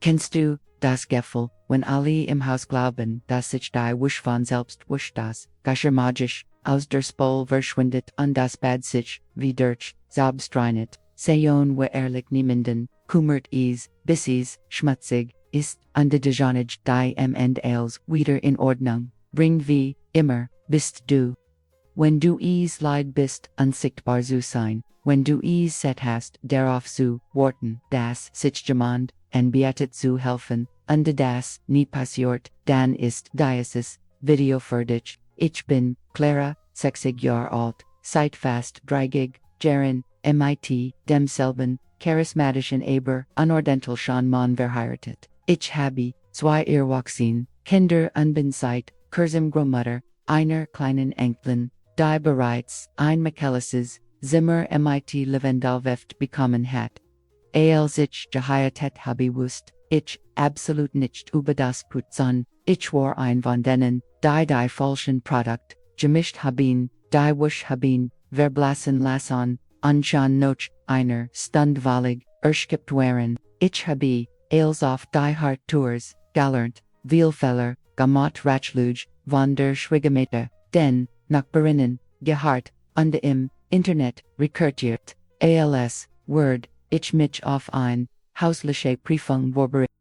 Kennst du das Gefühl, wenn alle im Haus glauben, dass sich die Wusch von selbst wusch das Geschirrmagisch aus der Spol verschwindet und das Bad sich, wie durch, selbst reinigt, seyon wo ehrlich niemanden, kümmert is, bis es, schmutzig, ist, und de Dejanage die am Ende als, wieder in Ordnung, bringt wie, immer, bist du. Wenn du es leid bist, unsichtbar zu sein, wenn du es set hast, darauf zu warten, das sich jemand, en beatet zu helfen, und das nie passiert, dann ist dieses Video für dich. Ich bin Clara, 60 Jahre alt, seit fast 30 Jahren, mit demselben charismatischen aber unordentlich schon Mann verheiratet. Ich habe 2 Erwachsene Kinder und bin seit kurzem Großmutter einer kleinen Enkelin, die bereits ein makellos Zimmer mit Lavendel bekommen hat. Als ich geheiratet habe wusste ich absolut nicht über das Putzen, ich war ein von denen, die falschen Produkt gemischt haben, die wusch haben, verblassen lassen, und schon noch einer stundweilig erschöpft waren. Ich habe, als auf die Harttours, gelernt, Vielfehler, gemacht Ratschläge, von der Schwiegermutter, den Nachbarinnen, gehört, und im Internet, rekurriert, als Word, ich mich auf ein hausliche Prüfung vorbereitet.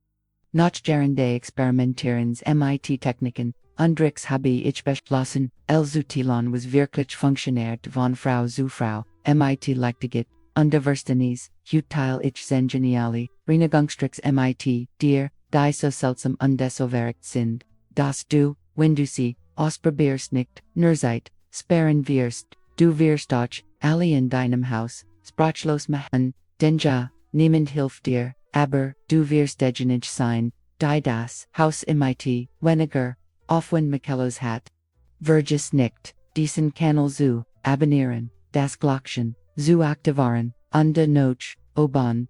Nach de Experimentierens mit Techniken, und Tricks habe ich beschlossen, Zutilon was wirklich funktioniert von Frau zu Frau, mit Leichtigkeit, und Verständnis, teil ich sen geniale, Reinigungstricks mit dir, die so seltsam und so verrückt sind, dass du, wenn du sie, ausprobierst nicht, nur Zeit, sparen wirst, du wirst auch, alle in deinem Haus, sprachlos machen, denn ja, niemand hilft dir, aber, du wirst derjenige sein, die das Haus mit weniger, aufwand makellos hat. Vergiss nicht, diesen Kanal zu abonnieren, das Glockchen zu aktivieren, und noch oben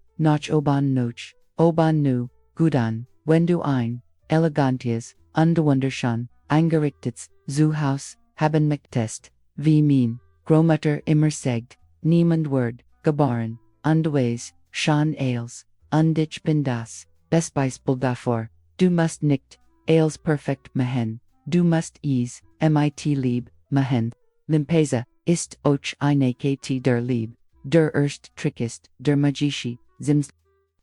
nu, gut an, wenn du ein elegantes und wunderschön eingerichtetes Zuhause haben möchtest, wie mein Großmutter immer sagt, niemand wird geboren, und weiß, schon als, und ich bin das best Beispiel dafür, du musst nicht als perfekt machen, du musst es mit lieb machen. Limpeza ist auch eine Kette der Lieb, der erste Trick ist, der magische, Sims.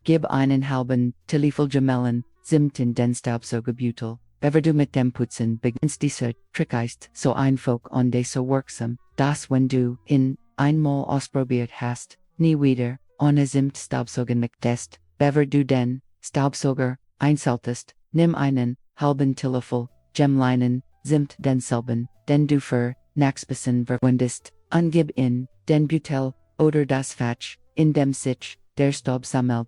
Gib einen halben Teelöffel Gemellen, Zimt in den Staubsaugerbeutel, bevor du mit dem Putzen beginnst. Dieser Trick ist so einfach und so wirksam, dass wenn du ihn einmal ausprobiert hast, nie wieder ohne Zimt Staubsaugen möchtest, bevor du den Staubsauger einschaltest, nimm einen halben Teelöffel Gemleinen, Zimt denselben, den du für nächstbissen verwendest, und gib in den Beutel oder das Fach, in dem sich der Staub sammelt.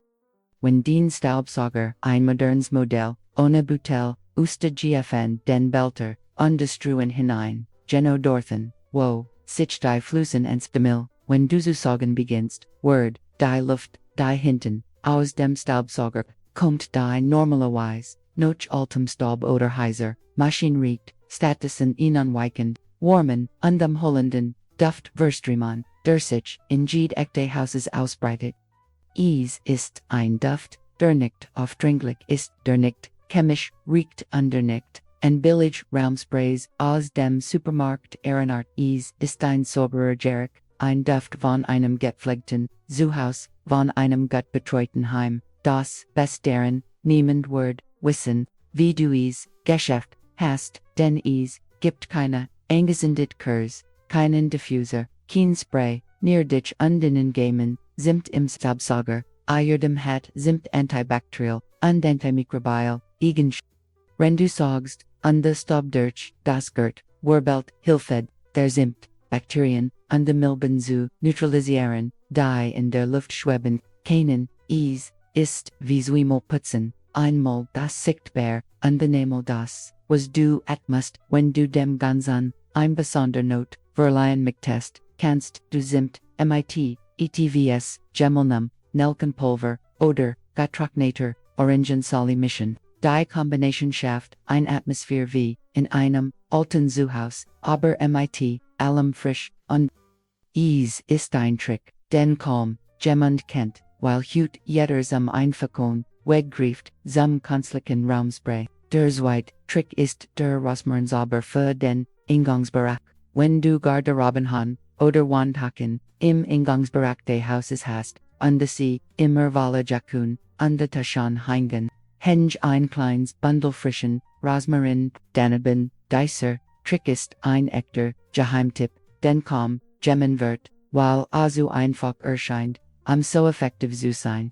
Wenn den Staubsauger ein modernes Modell, ohne Beutel, uste GFN den Belter, und Struen hinein, Geno Dorthen, wo, sich die Flusen ins Gemüll, wenn du zu saugen beginnst, Word, die Luft, die hinten, aus dem Staubsauger, kommt die normalerweise, noch altem Staub oder Häuser, Maschinen riecht, Statusen inanweikend, warmen, und am Hollenden, Duft verstreamen, der sich in jede echte Hauses ausbreitet. Es ist ein Duft, der nicht aufdringlich ist, der nicht chemisch riecht und der nicht en billig Raumsprays aus dem Supermarkt erinnert. Es ist ein sauberer Geruch, ein Duft von einem gepflegten Zuhause, von einem gut betreuten Heim, das best deren niemand wird wissen, wie du es geschafft hast, denn es gibt keine eingezündet Kurs, keinen Diffuser, kein Spray, near dich und innen Gamen, Zimt im Staubsauger, Eierdem hat Zimt antibacterial und antimikrobial, Eigensch. Wenn du saugst, und der Staub durch das Gurt, Warbelt, Hilfe, der Zimt, Bakterien, und der Milben zu neutralisieren, die in der Luft schweben, keinen, es ist wie zweimal putzen, einmal das sichtbar, unbenehmel das, was du atmest, wenn du dem ganzen, ein besonder Not, verleihen möchtest, kannst du Zimt, mit, ETVS, Gemelnum, Nelkenpulver, oder, Getrockneter, Orangensaly mischen. Die Kombination schafft ein Atmosphäre wie in einem alten Zuhause, aber mit allem frisch und es ist ein Trick, den kaum jemand kennt, weil hut jeder zum einfachen weg grieft, zum Konstlichen Raumspray. Der Zweit, Trick ist der Rosmeren sauber für den Ingangsbereich. Wenn du Garderoben han, oder Wandhaken, im Ingangsbereich des Hauses hast, und sie immer Walla Jakun, und Taschen hängen. Henge ein kleines Bundel frischen, Rosmarin, Daneben, Dicer, Trick ist ein echter Geheimtipp, den kaum gemmen wird, weil so einfach erscheint, so effektiv zu sein.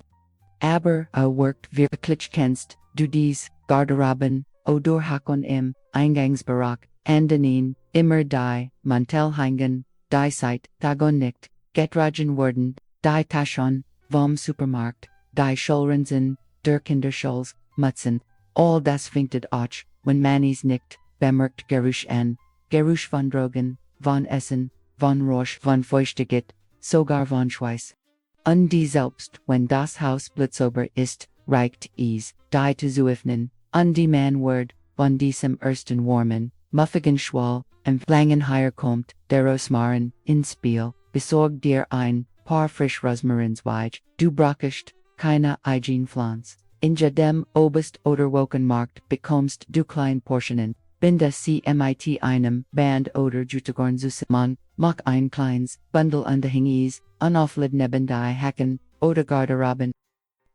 Aber workt wirklich kennst du dies, Garderoben, oder Hakon im Eingangsbereich, Andenin, immer die Mantel hängen, die Zeit, Tagon nicht, getragen worden, die Taschen, vom Supermarkt, die Schulrensen, der Kinderschulz, Mutzen, all das findet auch, wenn manis nicht, bemerkt Geruch an, Geruch von Drogen, von Essen, von Rausch, von Feuchtigkeit, sogar von Schweiß. Und die selbst, wenn das Haus blitzsauber ist, reicht es, die zu öffnen, und die man wird, von diesem ersten warmen, muffigen Schwall, langen herkommt, der Rosmarin, ins Spiel, besorg dir ein paar frisch Rosmarins weich, du brauchst keine Eigenpflanz. In dem Obst oder Wochenmarkt bekommst du klein Portionen, binde sie mit einem Band oder Jutegorn zusammen, mach ein kleines Bundle unterhängis, unauflid neben die Hacken oder Garderoben.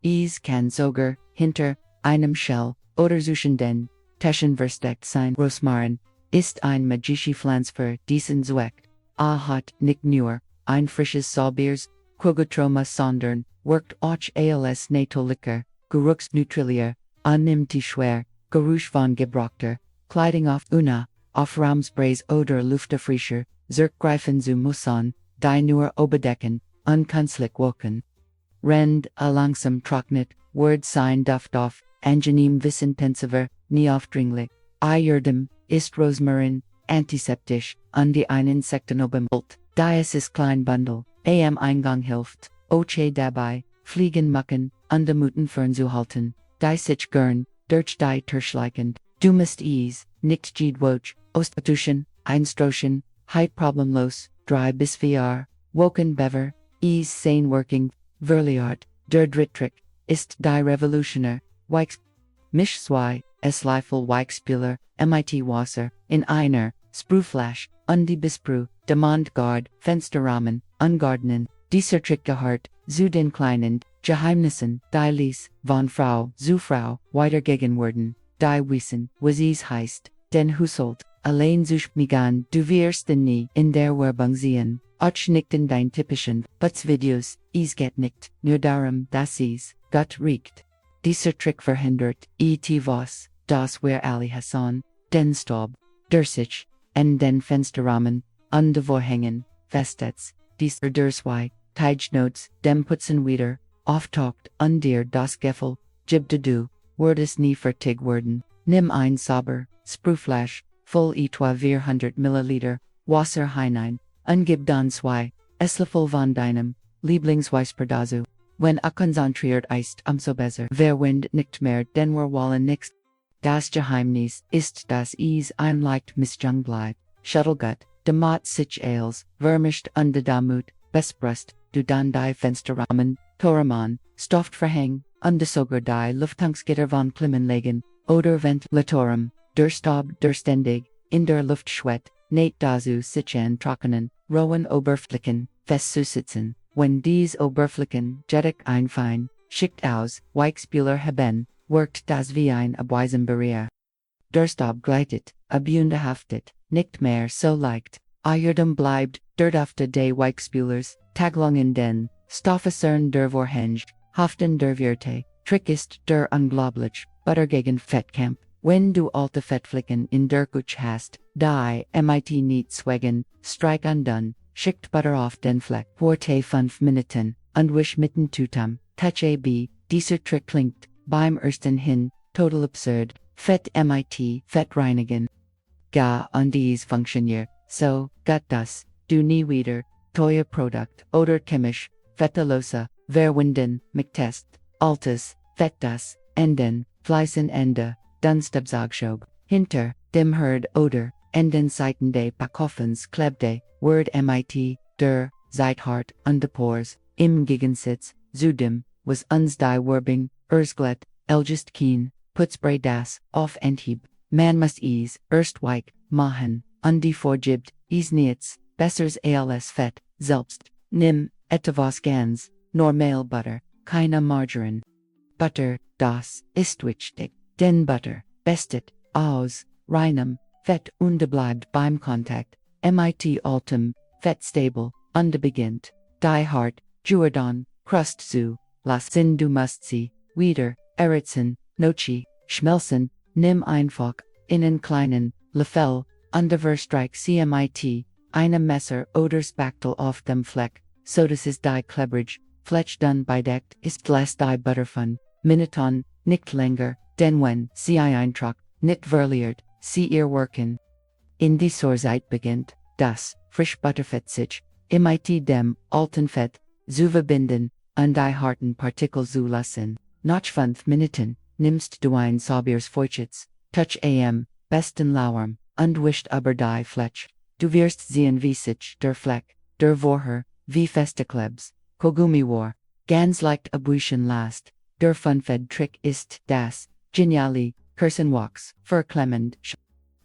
Es kann sogar hinter einem Shell oder zwischen den Taschen versteckt sein. Rosmarin ist ein magische Pflanze für diesen Zweck. Hat nicht nur ein frisches Sauberes Kugeltroma sondern wirkt auch als Natoliker, Geruchsneutralier, annimmt die schwer, Geruch von gebrauchter Kleidung auf Raumsprays oder Lufterfrischer, zurückgreifen zu müssen, die nur oberdecken, unkünstlich wirken. Rend langsam trocknet, wird sein Duft auf, angenehm wissintensiver, nie aufdringlich. Ist Rosmarin, antiseptisch, und die ein Insektenobempult, die es ist klein Bundle, am Eingang hilft, dabei, Fliegen mucken, und Muten fernzuhalten, die sich gern, durch die Terschleichen, du musst nicht jedwoch, Ostitution, einstroschen, heit problemlos, 3 bis 4, woken bever, sane working, verliart, der Drittrick, ist die Revolutioner, Weichs, mich zwei, es Leifel Weichspieler, mit Wasser, in einer, Sprühflasch, und die Besprüh, Demandgard, Fensterrahmen, ungardenen, dieser Trick gehört, zu den kleinen, Geheimnissen, die Lies, von Frau, zu Frau, weitergegeben die wissen, was es heißt, den Haushalt, allein zu schmiegen, du wirst den nie in der Werbung sehen, auch nicht in dein typischen Putzvideos, es geht nicht, nur darum, dass es gut riecht. Dieser Trick verhindert, was, das wir alle hassen, den Staub, der sich, en den Fensterrahmen, und die Vorhängen, festetzt, dieser der zwei, Teignotes, dem Putzen wieder, auftaucht, und dir das Gefühl, gibte du, wird es nie fertig werden, nimm ein sauber, Sprühflasch, voll etwa 400 Milliliter, Wasser hinein, und gib dann zwei, Esslöffel von deinem, Lieblingsweißper dazu. Wenn konzentriert ist, umso besser. Wer Wind nicht mehr, denn wir wollen nichts. Das Geheimnis ist, dass es ein leicht Mischung bleibt. Shuttlegut, demot sich als, vermischt und damit, besprust, du dann die Fensterrahmen, Toremann, Stoffverhäng, und sogar die Luftungsgitter von Klimmen legen, oder Ventilatoren, der Staub, der ständig, in der Luft schwett, nicht dazu sich an trockenen, rohen Oberflächen, festzusitzen. Wenn dies Oberflächen jettig einfallen, schickt aus, Weichspüler haben, wirkt das wie ein Abweisenbarriere. Der Staub gleitet, abunde haftet, nicht mehr so leicht, bleibt, der Dufte des Weichspülers, tagelang in den, Stoffessern der Vorhänge, haften der Wirte, Trick ist der unglaublich, Butter gegen Fettkampf, wenn du alte Fettflecken in der Küche hast, die mit nicht swegen, streik undun, schickt Butter auf den Fleck, Porte 5 Minuten, und wisch mitten tutam, touch ab, dieser Trick klingt, beim ersten hin, total absurd, Fett mit Fett reinigen. Ga und dies funktioniert, so, gut das, du nie wieder, Teure Produkt, oder chemisch, fettelosa, verwinden, getestet, altes, fettas, enden, Fleißen Ende, Dunstabsagschob, hinter, dem Herd oder, enden Seiten des Backoffens klebte, Word mit, der, Zeithart, und de Pores, im Gegensatz, zu dem, was uns die Werbung, Ersglet, Elgist Keen, Putzbrei das, auf Entheb, man must ease, Erstweik, Mahen, undeforgibd, Easniets, Bessers als Fett, Selbst, Nimm, etwas Gans, Normal Butter, keine Margarine. Butter, das, ist wichtig, den Butter, bestet, aus, reinem, Fett bleibt beim Kontakt, mit altem, Fett stable, beginnt, die hart, Jordan, Krust zu, lassen du musst sie, wieder, eritzen, nochi, schmelzen, nimm einfach, innen kleinen, Lefell, Verstreik cmit, einem Messer oder Spachtel auf dem Fleck, so das ist die Klebrige, Fletch dun bedeckt, ist less die Butterfun, Minuton, nicht länger, denn wenn sie Eintrag, nicht verliert, sie ihr Worken. In die Sorzeit beginnt, das, frisch Butterfett sich, mit dem, alten Fett, zu verbinden, und die harten Partikel zu lassen. Nach 5 Minuten, nimmst du ein sauberes Feuchitz, touch am, besten lauwarm, und wischt über die Fletch. Du wirst sehen wie sich der Fleck, der Vorher, wie feste Klebs, Kogumi war, ganz leicht abuischen last, der Funfed Trick ist das, geniali, Kirsenwachs, verklemmend,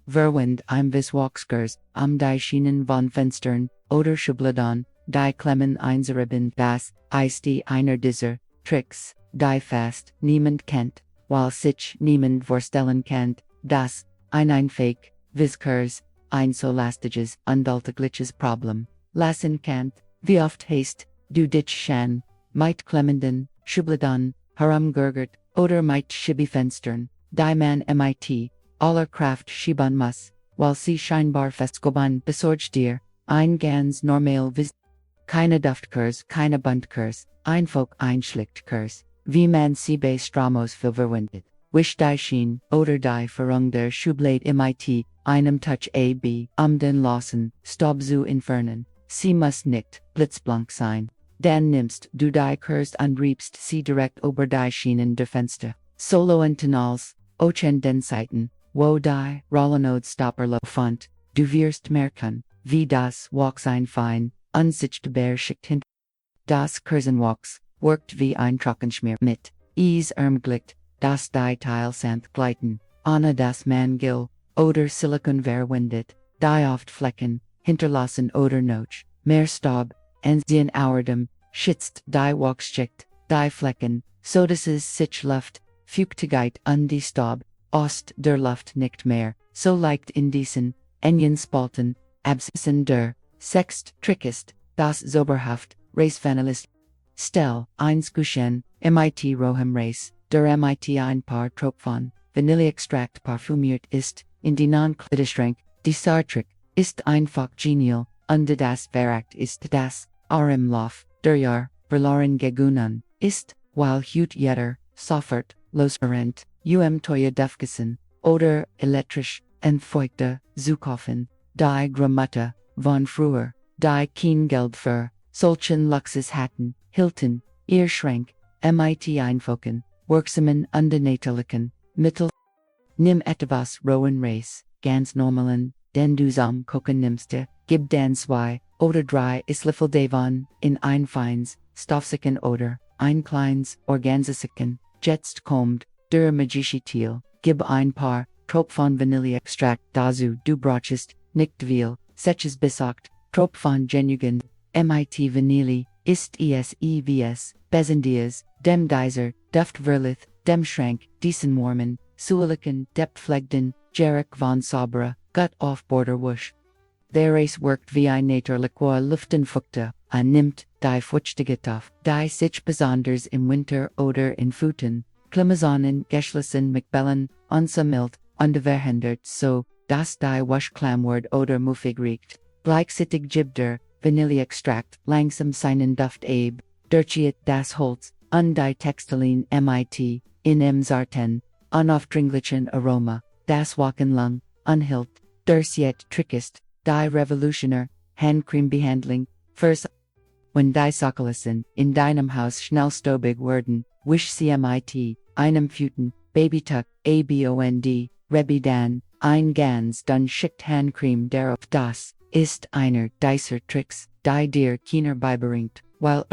Verwind im Viswachskers, die Schienen von Fenstern, oder Schubladen, die Klemmen einzerben, das, ist die einer dieser, Tricks, die fast, niemand kennt, while sich niemand vorstellen kennt, das, ein Fake, Viskers, ein so lastiges, undultigliches Problem, lassen kennt, wie oft hast, du dich schon, mit Klemmenden, Schubladen, herumgergert, oder mit Schibifenstern, die man mit, aller Kraft schieben muss, while sie scheinbar festgebunden besorgt dir, ein ganz normal keine Duftkurs, keine Buntkurs, einfach einschlichtkurs, wie man sie bei Stramos verwendet, wisch die Schien, oder die Verung der Schublade mit, einem Touch ab, den lassen, Staub zu entfernen, sie muss nicht, blitzblank sein, dann nimmst du die Kurs und riebst sie direkt über die Schienen der Fenster, solo und Tonals, den Seiten, wo die Rollenode Stopperlo font, du wirst merken, wie das Walks ein fein, unsichtbar schickt hin. Das Kursenwachs, workt wie ein Trockenschmier mit, glicht, das die Teilsand gleiten, ohne das man Gill, oder Silikon verwendet, die oft Flecken, hinterlassen oder noch, mehr Staub, und den Auerdem, schützt die Wachsschicht, die Flecken, so dass es sich Luft, Feuchtigkeit und die Staub, Ost der Luft nicht mehr, so leicht in diesen, engen Spalten, Absissen der, Sext Trickist, das Sauberhaft, Racevanilist. Stell, eins Guschen, mit Rohem Race, der mit ein paar Tropfen, Vanilleextrakt parfümiert ist, in die Non-Klitterschrank, die Sartrick, ist einfach genial, und das Verakt ist das, Lauf, der Jahr, verloren gegangen, ist, while hut jeder, sofort, losrennt, teuer Dufkissen, oder elektrisch, entfeuchte, Zukaufend, die Grammata, von früher, die Kiengeld für, solchen Luxushatten, Hilton, ihr Schrank, mit einfoken, Wirksamen undenateliken, Mittel. Nimm etwas rohen Reis, ganz normalen, den du zum Kochen nimmste, gib den 2 oder 3 Esslöffel davon, in ein feins, stoffsicken oder, ein kleins, organsicken, jetzt kommt, der magische Teil, gib ein paar, Tropfen Vanilleextrakt dazu, du brauchst, nicht viel, seches besagt, Tropfen genugen, mit Vanille, ist evs, besendias, dem Dieser, Duft verlith, dem Schrank, diesen Mormen, Sueliken, Deptflegden, Jarek von Sabra, Gut auf Borderwusch. Der Reis workt wie ein Naturliquor Luftenfuchte, nimmt, die feuchtige Duft, die sich besonders im Winter oder in Futen, Klimazonen, Geschlossen McBellen, mild, verhindert so, dass die Waschklammwort oder muffig riecht. Gleichzeitig gibt der Vanilleextrakt langsam seinen Duft ab, durchiet das Holz, und die Textilien mit, in Sarten, unaufdringlichen Aroma, das Wochenlang, unhilt, der Siet Trickist, die Revolutioner, Handcremebehandling, Vers. Wenn die Sokolissen in deinem Haus schnell staubig werden, wisch sie mit, einem Futen, Babytuck, abond, Rebi ein ganz dun schickt Handcreme darauf das, ist einer dieser Tricks, die dir keiner beibringt, weil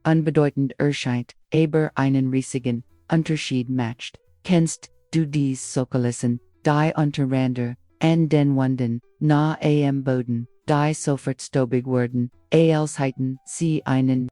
unbedeutend erscheint, aber einen riesigen, Unterschied matched. Kennst du dies Sokolissen, die Unterrander, en den Wunden, na am Boden, die sofort stobig worden, als heiten, sie einen.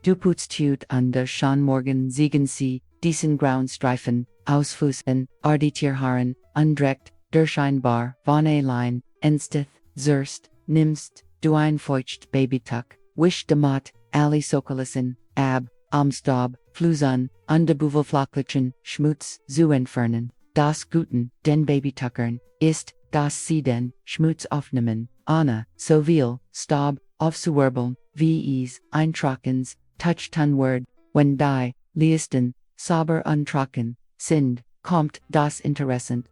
Du putzt hut an der schon morgen siegen sie, diesen grauen Streifen, ausfußen, arditierhaaren, undreckt, durchscheinbar, von allein, ensteth, zerst, nimmst, du ein feucht Babytuck, wisch de mat, ali Sokolissen, ab, Amstab, Flusan, Underbuvelflachlichen, Schmutz, zu entfernen, das Guten, den Babytuckern, ist, das sie den, Schmutz aufnehmen, Anna, so viel, Staub, aufzuwirbeln, wie es, eintrockens, toucht an Word, wenn die, Leisten, sauber untrocken, sind, kommt, das interessant.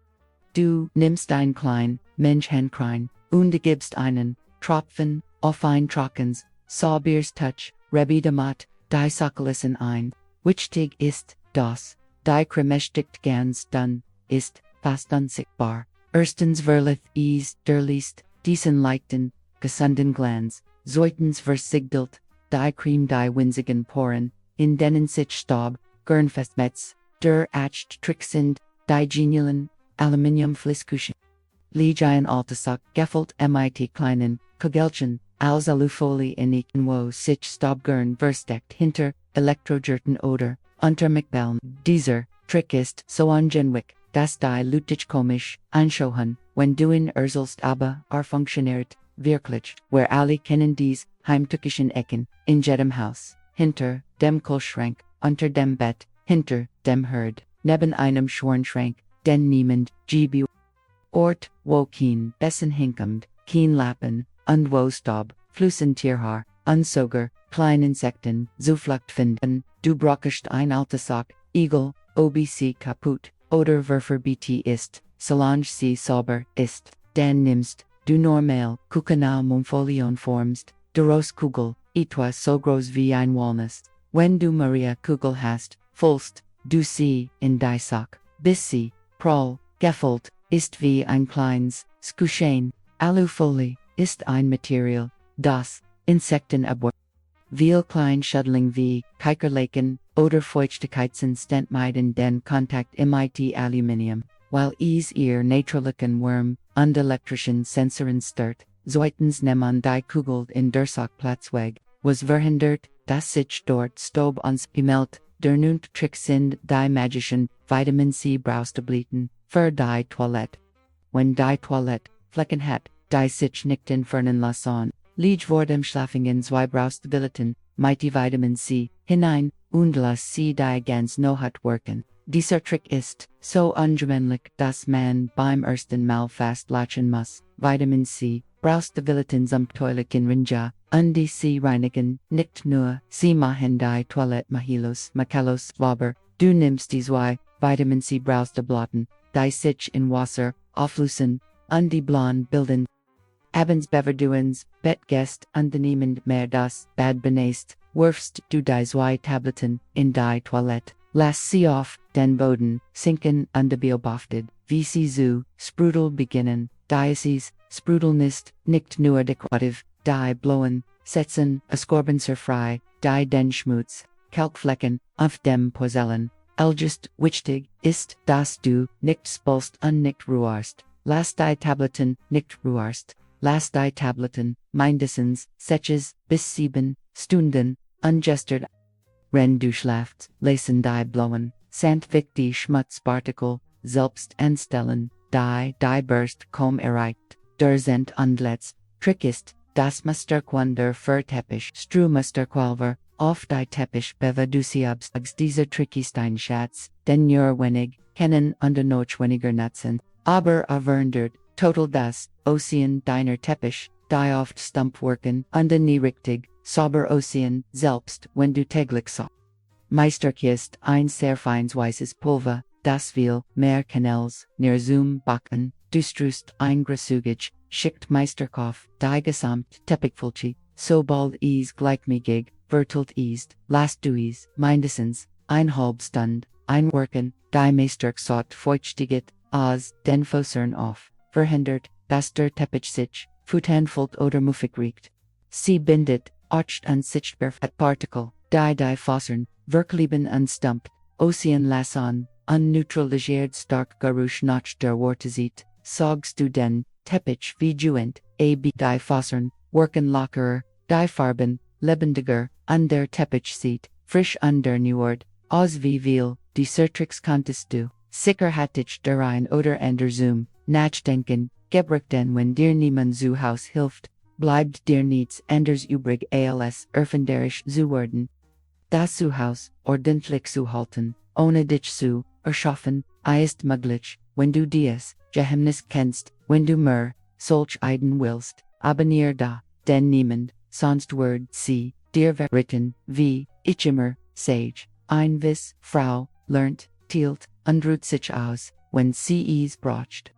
Du nimmst ein klein, Menschhandkrein, und gibst einen, Tropfen, auf ein Trockens, Saubers Touch, Rebbe de Mat, die Sokolissen ein, wichtig ist, das, die kremestigt ganz dun, ist, fast unsichtbar. Erstens verleth is, der Liest, diesen leichten, gesunden Glanz, zweitens versiegelt, die Creme die winzigen Poren, in denen sich Staub, Gernfestmetz, der Acht Trick sind, die genialen, Aluminiumflisskuchen. Liegien Altesack, Gefelt mit kleinen, Kugelchen, als Alufolie in wo sich Staubgern versteckt hinter, Elektrogerten oder, unter Mikbeln. Dieser Trick ist so ungenwick, dass die Lutig komisch, einschohen, wenn du in erselst aber, funktioniert, wirklich, where alle kennen dies, heimtückischen Ecken, in jedem Haus, hinter, dem Kühlschrank, unter dem Bett, hinter, dem Herd, neben einem Schornschrank, den niemand, gb. Ort, wo keen, bessen hinkommt, keen lappen, und wo Staub, Flüssen Tierhaar, Unsoger, Kleininsekten, Zuflucht finden, du brauchst ein Altesack, Igel, OBC kaputt, oder Werfer BT ist, solange sie sauber ist, dann nimmst, du normal, Kukanal Mumfolion formst, du Rostkugel, etwas so groß wie ein Walnuss, wenn du Maria Kugel hast, füllst, du sie, in die Sack, bis sie, prall, gefüllt, ist wie ein kleines, Skuchen, Alufolie, ist ein Material, das, Insekten abwehr. Viel klein Schuddling wie, Kikerlaken, oder Feuchtigkeitsenstent meiden den Kontakt mit Aluminium, while ihr naturlichen Wurm, und elektrischen Sensoren stört, zweitens nehmen die Kugel in der Sackplatzweg, was verhindert, dass sich dort Staub uns gemelt, der nunt Trick sind die magischen, Vitamin C braustableten, für die Toilette. Wenn die Toilette, Flecken hat, die sich nicht entfernen lassen, liegt vor dem Schlafingen zwei braustableten, mit die Vitamin C, hinein, und lass sie die ganz no hat worken. Dieser Trick ist, so ungewöhnlich, dass man beim ersten Mal fast lachen muss, Vitamin C, braustableten samt Toiletten Rinja, und die sie reinigen, nicht nur, sie machen die Toilette makellos, sauber, du nimmst die zwei, Vitamin C Braustabletten, die sich in Wasser, auflösen, und die Blond bilden. Abends beverduens, Bettgest, und niemand mehr das Bad benest, wirfst du die zwei Tabletten in die Toilette, lass sie auf den Boden sinken und beobachtet, wie sie zu sprudel beginnen, dieses Sprudel nicht nur dekorativ, die blowen, setzen, ascorbenser frei, die den Schmutz, Kalkflecken, auf dem Porzellan, just wichtig ist, dass du nicht spulst und nicht ruhrst, lass die Tabletten nicht ruhrst, lass die Tabletten, mindestens, 6 bis 7 Stunden, ungestört. Wenn du schlafst, lassen die blowen, sandvik die Schmutzpartikel, selbst entstellen, die Burst kaum erreicht, der sind und Trick ist, das Musterquander für Teppich, Strumusterqualver, auf die Teppich beva du sie abstags dieser Trickstein Schatz, den nur wenig, kennen und notwendiger nutzen, aber verwundert, total das, aussehen deiner Teppich, die oft stumpworken, und nie richtig, sauber aussehen, selbst, wenn du täglich so. Meisterkist ein sehr feins weißes Pulver, das viel mehr Kanals, near Zoom backen, du strust ein Grasugig, schickt Meisterkauf, die gesamt Teppichfulci, sobald gleichmäßig, verteilt ist, lasst du mindestens, ein halb Stund, einworken, die Meisterk sot feuchtiget, aus den Fossern auf, verhindert, dass der Teppich sich, futanfult oder muffig riecht. Sie bindet, archt und sichtbar Partikel, die Fossern, verkleben und stumpt, aussehen lassen, unneutralisiert stark geruch nach der Wortezeit, sagst du den, Teppich wie Juent, die Fassern, worken lockerer, die Farben, lebendiger, an der Teppich sieht, frisch an der Neuord, aus wie viel, die Certrix kanntest du, sicher hattig darein oder an der Zoom, nachdenken, gebruch denn wenn dir niemand zu Haus hilft, bleibt dir nichts anders übrig als erfinderisch zu werden. Das Zuhause ordentlich zu halten, ohne dich zu erschöpfen, ist möglich, wenn du dies Geheimnis kennst, wenn du mehr solch einen willst, Abonniere da, denn niemand, sonst wird sie dir verraten, wie ich immer sage, ein Frau lernt, tielt und ruht sich aus, wenn sie es braucht.